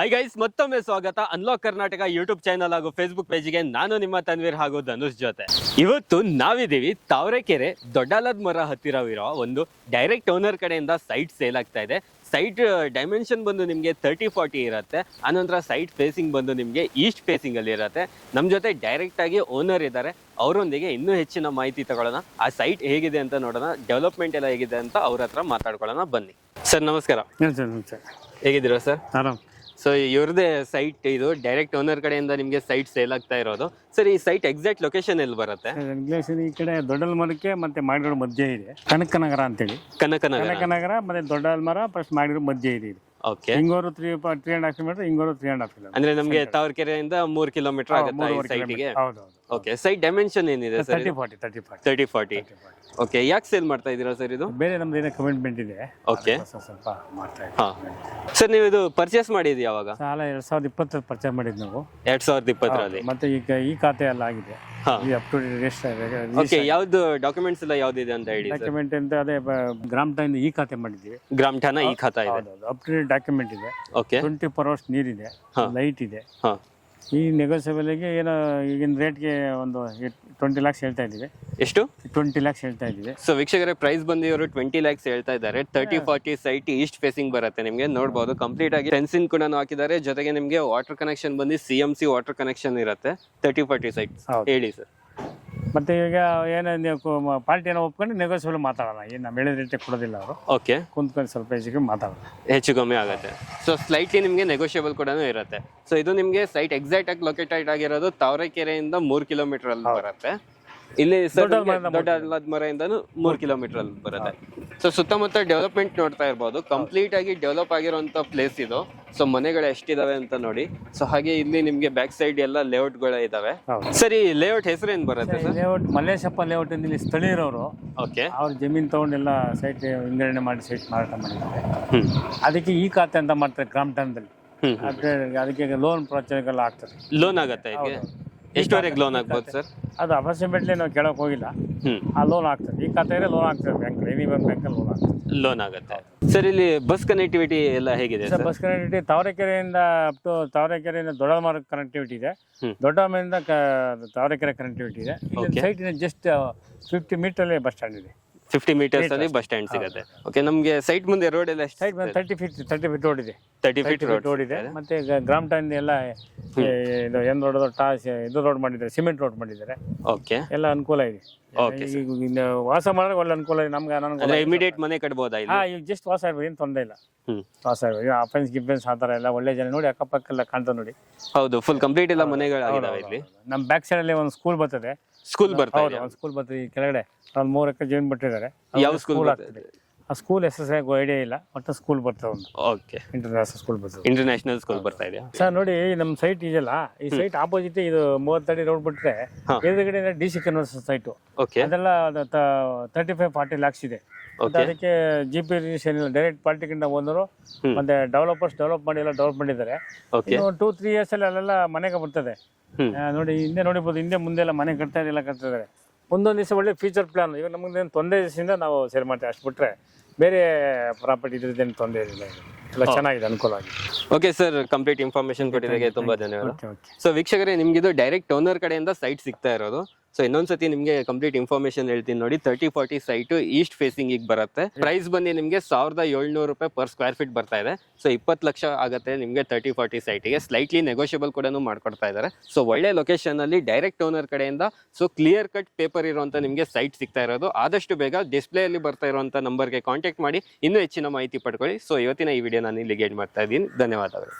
Hi guys, ಮತ್ತೊಮ್ಮೆ ಸ್ವಾಗತ unlock Karnataka YouTube channel ಹಾಗೂ ಫೇಸ್ಬುಕ್ ಪೇಜ್ಗೆ. ನಾನು ನಿಮ್ಮ ತನ್ವೀರ್ ಹಾಗೂ ಧನುಷ್ ಜೊತೆ. ಇವತ್ತು ನಾವಿದ್ದೀವಿ ತಾವರೆಕೆರೆ ದೊಡ್ಡಾಲದ ಮರ ಹತ್ತಿರವಿರೋ ಒಂದು ಡೈರೆಕ್ಟ್ ಓನರ್ ಕಡೆಯಿಂದ ಸೈಟ್ ಸೇಲ್ ಆಗ್ತಾ ಇದೆ. ಸೈಟ್ ಡೈಮೆನ್ಷನ್ ಬಂದು ನಿಮಗೆ 30-40 ಇರುತ್ತೆ. ಆನಂತರ ಸೈಟ್ ಫೇಸಿಂಗ್ ಬಂದು ನಿಮಗೆ ಈಸ್ಟ್ ಫೇಸಿಂಗ್ ಅಲ್ಲಿ ಇರುತ್ತೆ. ನಮ್ಮ ಜೊತೆ ಡೈರೆಕ್ಟ್ ಆಗಿ ಓನರ್ ಇದ್ದಾರೆ. ಅವರೊಂದಿಗೆ ಇನ್ನೂ ಹೆಚ್ಚಿನ ಮಾಹಿತಿ ತಗೊಳ್ಳೋಣ. ಆ ಸೈಟ್ ಹೇಗಿದೆ ಅಂತ ನೋಡೋಣ, ಡೆವಲಪ್ಮೆಂಟ್ ಎಲ್ಲ ಹೇಗಿದೆ ಅಂತ ಅವ್ರ ಹತ್ರ ಮಾತಾಡ್ಕೊಳ್ಳೋಣ. ಬನ್ನಿ ಸರ್. ನಮಸ್ಕಾರ. ಹೇಗಿದ್ದೀರಾ ಸರ್? ಆರಾಮ್. ಸೊ ಇವ್ರದೇ ಸೈಟ್ ಇದು, ಡೈರೆಕ್ಟ್ ಓನರ್ ಕಡೆಯಿಂದ ನಿಮಗೆ ಸೈಟ್ ಸೇಲ್ ಆಗ್ತಾ ಇರೋದು. ಸರ್, ಈ ಸೈಟ್ ಎಕ್ಸಾಕ್ಟ್ ಲೊಕೇಶನ್ ಎಲ್ಲಿ ಬರುತ್ತೆ? ಈ ಕಡೆ ದೊಡ್ಡಲ್ಮರಕ್ಕೆ ಮತ್ತೆ ಮಾಡಿರೋ ಮಧ್ಯೆ ಇದೆ ಕನಕನಗರ ಅಂತೇಳಿ. ಕನಕನಗರ ಮತ್ತೆ ದೊಡ್ಡಲ್ಮರ ಫಸ್ಟ್ ಮಾಡಿರೋ ಮಧ್ಯೆ ಇದೆ. Okay. Hinguru 3.5 kilometre, Hinguru 3.5 kilometre. ಅಂದ್ರೆ ನಮಗೆ ತಾವರೆಕೆರೆಯಿಂದ 3 ಕಿಲೋಮೀಟರ್ ಆಗುತ್ತೆ ಈ ಸೈಟ್ಗೆ. ಓಕೆ. ಸೈಟ್ ಡೈಮೆನ್ಷನ್ ಏನಿದೆ ಸರ್? 30-40. ಓಕೆ. ಯಾಕೆ ಸೇಲ್ ಮಾಡ್ತಾ ಇದ್ದೀರಾ ಸರ್ ಇದು? ಬೇರೆ ನಮ್ದು ಏನೋ ಕಮಿಟ್ಮೆಂಟ್ ಇದೆ. ಓಕೆ. ಸ್ವಲ್ಪ ಮಾಡ್ತಾ ಹಾ ಸರ್, ನೀವು ಇದು ಪರ್ಚೇಸ್ ಮಾಡಿದ್ದು ಯಾವಾಗ? ಸಾಲ 2020 ಪರ್ಚೇಸ್ ಮಾಡಿದ್ದು ನಾವು. 2020ರಲ್ಲಿ. ಮತ್ತೆ ಈಗ ಈ ಖಾತೆ ಎಲ್ಲ ಆಗಿದೆ. Up to date. ಓಕೆ. ಯಾವ್ದು ಡಾಕ್ಯುಮೆಂಟ್ಸ್ ಎಲ್ಲ ಯಾವ್ದಿದೆ ಅಂತ ಹೇಳಿ? ಡಾಕ್ಯುಮೆಂಟ್ ಅಂತ ಅದೇ ಗ್ರಾಮ್ ಠಾಣ ಈ ಖಾತೆ ಮಾಡಿದ್ವಿ. ಗ್ರಾಮ್ ಠಾಣ ಈ ಖಾತಾ ಇದೆ. ಅಪ್ ಟು ಡೇಟ್ ಡಾಕ್ಯುಮೆಂಟ್ ಇದೆ. ಓಕೆ. 24 hours ನೀರಿದೆ, ಲೈಟ್ ಇದೆ. ಹಾ. ಈ ನೆಗೋಸಿಯಬಲ್ಗೆ ಏನೋ ಈಗಿನ ರೇಟ್ಗೆ ಒಂದು 20 lakhs ಹೇಳ್ತಾ ಇದ್ದೀವಿ. ಎಷ್ಟು? 20 lakhs ಹೇಳ್ತಾ ಇದ್ದೀವಿ. ಸೊ ವೀಕ್ಷಕರೇ, ಪ್ರೈಸ್ ಬಂದು ಇವರು 20 lakhs ಹೇಳ್ತಾ ಇದ್ದಾರೆ. 30-40 ಸೈಟ್ ಈಸ್ಟ್ ಫೇಸಿಂಗ್ ಬರುತ್ತೆ. ನಿಮಗೆ ನೋಡಬಹುದು ಕಂಪ್ಲೀಟ್ ಆಗಿ ಫೆನ್ಸಿಂಗ್ ಕೂಡ ಹಾಕಿದ್ದಾರೆ. ಜೊತೆಗೆ ನಿಮಗೆ ವಾಟರ್ ಕನೆಕ್ಷನ್ ಬಂದು CMC ವಾಟರ್ ಕನೆಕ್ಷನ್ ಇರುತ್ತೆ. 30-40 ಸೈಟ್. ಹೇಳಿ ಸರ್. ಮತ್ತೆ ಈಗ ಏನೋ ನೀವು ಪಾರ್ಟಿ ಏನೋ ಒಪ್ಕೊಂಡು ನೆಗೋಸಿಯಬಲ್ ಮಾತಾಡೋಣ. ಏನು ನಮ್ಮ ಹೇಳಿದ ರೇಟ್ ಕೊಡೋದಿಲ್ಲ ಅವರು. ಓಕೆ. ಕುಂತ್ಕೊಂಡು ಸ್ವಲ್ಪ ಹೆಚ್ಚಿಗೆ ಮಾತಾಡೋಣ. ಹೆಚ್ಚು ಕಮ್ಮಿ ಆಗುತ್ತೆ. ಸೊ ಸ್ಲೈಟ್ಲಿ ನಿಮಗೆ ನೆಗೋಷಿಯಬಲ್ ಕೂಡ ಇರುತ್ತೆ. ಸೊ ಇದು ನಿಮಗೆ ಸೈಟ್ ಎಕ್ಸಾಕ್ಟ್ ಆಗಿ ಲೊಕೇಟೆಡ್ ಆಗಿರೋದು ತಾವರೆಕೆರೆಯಿಂದ 3 ಕಿಲೋಮೀಟರ್ ಅಲ್ಲಿ ಬರುತ್ತೆ. ಇಲ್ಲಿ ದೊಡ್ಡ ಮರದಿಂದನೂ 3 ಕಿಲೋಮೀಟರ್ ಅಲ್ಲಿ ಬರುತ್ತೆ. ಸೊ ಸುತ್ತಮುತ್ತ ಡೆವಲಪ್ಮೆಂಟ್ ನೋಡ್ತಾ ಇರ್ಬೋದು. ಕಂಪ್ಲೀಟ್ ಆಗಿ ಡೆವಲಪ್ ಆಗಿರುವಂತ ಪ್ಲೇಸ್ ಇದು. ಸೊ ಮನೆಗಳು ಎಷ್ಟಿದಾವೆ ಅಂತ ನೋಡಿ. ಸೊ ಹಾಗೆ ಇಲ್ಲಿ ನಿಮ್ಗೆ ಬ್ಯಾಕ್ ಸೈಡ್ ಎಲ್ಲ ಲೇಔಟ್ ಗಳು ಇದಾವೆ. ಸರಿ, ಲೇಔಟ್ ಹೆಸರು ಏನ್ ಬರುತ್ತೆ ಸರ್? ಲೇಔಟ್ ಮಲ್ಲೇಶಪ್ಪ ಲೇಔಟ್ ಇಲ್ಲಿ ಸ್ಥಳೀಯರವರು. ಓಕೆ. ಅವ್ರ ಜಮೀನ್ ತಗೊಂಡೆಲ್ಲ ಸೈಟ್ ವಿಂಗಡಣೆ ಮಾಡಿ ಸೈಟ್ ಮಾರಾಟ ಮಾಡಿದ್ದಾರೆ. ಅದಕ್ಕೆ ಈ ಖಾತೆ ಅಂತ ಮಾಡ್ತಾರೆ ಗ್ರಾಮ ಠಾಣದಲ್ಲಿ. ಅದಕ್ಕೆ ಲೋನ್ ಪ್ರೋತ್ಸಾಹಕ್ಕೆಲ್ಲ ಆಗ್ತದೆ. ಲೋನ್ ಆಗತ್ತೆ ಇದಕ್ಕೆ? ಎಷ್ಟುವರೆಗೆ ಲೋನ್ ಆಗ್ಬೋದು ಸರ್? ಅದು ಅಪ್ರಾಕ್ಸಿಮೇಟ್ಲಿ ನಾವು ಕೇಳಕ್ ಹೋಗಿಲ್ಲ. ಆ ಲೋನ್ ಆಗ್ತದೆ. ಈ ಖಾತೆ ಲೋನ್ ಆಗ್ತದೆ. ಬ್ಯಾಂಕ್ ಬ್ಯಾಂಕಲ್ಲಿ ಲೋನ್ ಆಗ್ತದೆ. ಲೋನ್ ಆಗುತ್ತೆ ಸರ್. ಇಲ್ಲಿ ಬಸ್ ಕನೆಕ್ಟಿವಿಟಿ ಎಲ್ಲ ಹೇಗಿದೆ ಸರ್? ಬಸ್ ಕನೆಕ್ಟಿವಿಟಿ ತಾವರೆಕೆರೆಯಿಂದ ಅಪ್ ಟು ತಾವರೆಕೆರೆಯಿಂದ ದೊಡ್ಡಲ್ಮರ ಕನೆಕ್ಟಿವಿಟಿ ಇದೆ. ದೊಡ್ಡಲ್ಮರಿಂದ ತಾವರೆಕೆರೆ ಕನೆಕ್ಟಿವಿಟಿ ಇದೆ. ಸೈಟಿನ ಜಸ್ಟ್ 50 ಮೀಟರ್ ಬಸ್ ಸ್ಟ್ಯಾಂಡ್ ಇದೆ. 50 meters ಅಲ್ಲಿ ಬಸ್ ಸ್ಟ್ಯಾಂಡ್ ಸಿಗುತ್ತೆ. ಓಕೆ. ನಮ್ಗೆ ಸೈಟ್ ಮುಂದೆ ರೋಡ್ ಎಲ್ಲ ಎಷ್ಟು? ಸೈಟ್ 30 feet ರೋಡ್ ಇದೆ. 30 feet ರೋಡ್ ಇದೆ. ಮತ್ತೆ ಗ್ರಾಮ ಠಾಣ ಎಲ್ಲ ಇದು ಏನ್ ರೋಡ್ ಇದು ರೋಡ್ ಮಾಡಿದ್ದಾರೆ, ಸಿಮೆಂಟ್ ರೋಡ್ ಮಾಡಿದ್ದಾರೆ. ಓಕೆ. ಎಲ್ಲ ಅನುಕೂಲ ಇದೆ. ವಾಸ ಮಾಡೋಕೆ ಒಳ್ಳೆ ಅನುಕೂಲ ಇದೆ. ನಮ್ಗೆ ಇಮಿಡಿಯೇಟ್ ಮನೆ ಕಟ್ಬೋದಾ? ಈಗ ಜಸ್ಟ್ ವಾಸ ಇರ್ಬೋದು, ಏನು ತೊಂದರೆ ಇಲ್ಲ. ವಾಸ ಇರ್ಬೋದು. ಅಫೆನ್ಸ್ ಗಿಫೆನ್ಸ್ ಆ ಥರ ಎಲ್ಲ ಒಳ್ಳೆ ಜನ ನೋಡಿ. ಅಕ್ಕಪಕ್ಕ ಎಲ್ಲ ಕಾಣ್ತಾ ನೋಡಿ. ಹೌದು, ಫುಲ್ ಕಂಪ್ಲೀಟ್ ಎಲ್ಲ ಮನೆಗಳಾಗಿದ್ದಾವೆ ಇಲ್ಲಿ. ನಮ್ಮ ಬ್ಯಾಕ್ ಸೈಡ್ ಅಲ್ಲಿ ಒಂದು ಸ್ಕೂಲ್ ಬರ್ತದೆ. ಸ್ಕೂಲ್ ಬರ್ತದೆ. ಒಂದು ಸ್ಕೂಲ್ ಬರ್ತದೆ. ಈ ಕೆಳಗಡೆ ಒಂದು 3 ಎಕರೆ ಜಮೀನು ಬಿಟ್ಟಿದ್ದಾರೆ. ಯಾವ ಸ್ಕೂಲ್ ಆಗ್ತದೆ? ಆ ಸ್ಕೂಲ್ ಹೆಸರು ಐಡಿಯಾ ಇಲ್ಲ. ಒಟ್ಟು ಸ್ಕೂಲ್ ಬರ್ತದೆ ಒಂದು. ಓಕೆ. ಇಂಟರ್ನ್ಯಾಷನಲ್ ಸ್ಕೂಲ್ ಬರ್ತದೆ. ಇಂಟರ್ನ್ಯಾಷನಲ್ ಸ್ಕೂಲ್ ಬರ್ತಾ ಇದೆ ಸರ್. ನೋಡಿ, ನಮ್ಮ ಸೈಟ್ ಇದೆಯಲ್ಲ, ಈ ಸೈಟ್ ಆಪೋಸಿಟ್ ಇದು 30 ಅಡಿ ರೋಡ್ ಬಿಟ್ರೆ ಎದುರುಗಡೆ DC ಕನ್ವರ್ಸ್ ಸೈಟ್. ಅದೆಲ್ಲ 35-40 lakhs ಇದೆ. ಅದಕ್ಕೆ GP ರಿಜಿಸ್ಟ್ರೇಷನ್ ಇಲ್ಲ. ಡೈರೆಕ್ಟ್ ಪಾರ್ಟಿಗಿಂತ ಓನರು ಮತ್ತೆ ಡೆವಲಪರ್ಸ್ ಡೆವಲಪ್ ಮಾಡಿ ಎಲ್ಲ ಡೆವಲಪ್ ಮಾಡಿದ್ದಾರೆ. 2-3 years ಅಲ್ಲಿ ಅಲ್ಲೆಲ್ಲ ಮನೆಗೆ ಬರ್ತದೆ. ನೋಡಿ, ಹಿಂದೆ ನೋಡಿರ್ಬೋದು. ಹಿಂದೆ ಮುಂದೆ ಎಲ್ಲ ಮನೆ ಕಟ್ತಾ ಇದ್ದಾರೆ. ಒಂದೊಂದು ದಿವಸ ಒಳ್ಳೆ ಫ್ಯೂಚರ್ ಪ್ಲಾನ್. ಇವಾಗ ನಮಗೆ ತೊಂದರೆ ದಿವಸದಿಂದ ನಾವು ಸೇಲ್ ಮಾಡ್ತೀವಿ. ಅಷ್ಟು ಬಿಟ್ರೆ ಬೇರೆ ಪ್ರಾಪರ್ಟಿ ಇದ್ರದ್ದೇನು ತೊಂದರೆ ಇಲ್ಲ. ಎಲ್ಲ ಚೆನ್ನಾಗಿದೆ, ಅನುಕೂಲ ಆಗಿದೆ. ಓಕೆ ಸರ್, ಕಂಪ್ಲೀಟ್ ಇನ್ಫಾರ್ಮೇಶನ್ ಕೊಟ್ಟಿದ್ದಕ್ಕೆ ತುಂಬಾ ಧನ್ಯವಾದ. ಸೊ ವೀಕ್ಷಕರೇ, ನಿಮ್ಗಿದು ಡೈರೆಕ್ಟ್ ಓನರ್ ಕಡೆಯಿಂದ ಸೈಟ್ ಸಿಗ್ತಾ ಇರೋದು. ಸೊ ಇನ್ನೊಂದ್ಸತಿ ನಿಮ್ಗೆ ಕಂಪ್ಲೀಟ್ ಇನ್ಫಾರ್ಮೇಶನ್ ಹೇಳ್ತೀನಿ ನೋಡಿ. 30-40 ಸೈಟ್ ಈಸ್ಟ್ ಫೇಸಿಂಗ್ ಈಗ ಬರುತ್ತೆ. ಪ್ರೈಸ್ ಬಂದು ನಿಮ್ಗೆ 1700 ರೂಪಾಯಿ per square feet ಬರ್ತಾ ಇದೆ. ಸೊ 20 ಲಕ್ಷ ಆಗುತ್ತೆ ನಿಮ್ಗೆ 30-40 ಸೈಟಿಗೆ. ಸ್ಲೈಟ್ಲಿ ನೆಗೋಷಿಯಬಲ್ ಕೂಡ ಮಾಡ್ಕೊಡ್ತಾ ಇದ್ದಾರೆ. ಸೊ ಒಳ್ಳೆ ಲೊಕೇಶನ್ ಅಲ್ಲಿ ಡೈರೆಕ್ಟ್ ಓನರ್ ಕಡೆಯಿಂದ ಸೊ ಕ್ಲಿಯರ್ ಕಟ್ ಪೇಪರ್ ಇರುವಂತ ನಿಮ್ಗೆ ಸೈಟ್ ಸಿಗ್ತಾ ಇರೋದು. ಆದಷ್ಟು ಬೇಗ ಡಿಸ್ಪ್ಲೇ ಅಲ್ಲಿ ಬರ್ತಾ ಇರುವಂತ ನಂಬರ್ಗೆ ಕಾಂಟ್ಯಾಕ್ಟ್ ಮಾಡಿ ಇನ್ನೂ ಹೆಚ್ಚಿನ ಮಾಹಿತಿ ಪಡ್ಕೊಳ್ಳಿ. ಸೊ ಇವತ್ತಿನ ಈ ವಿಡಿಯೋ ನಾನು ಇಲ್ಲಿಗೆ ಎಂಡ್ ಮಾಡ್ತಾ ಇದ್ದೀನಿ. ಧನ್ಯವಾದಗಳು.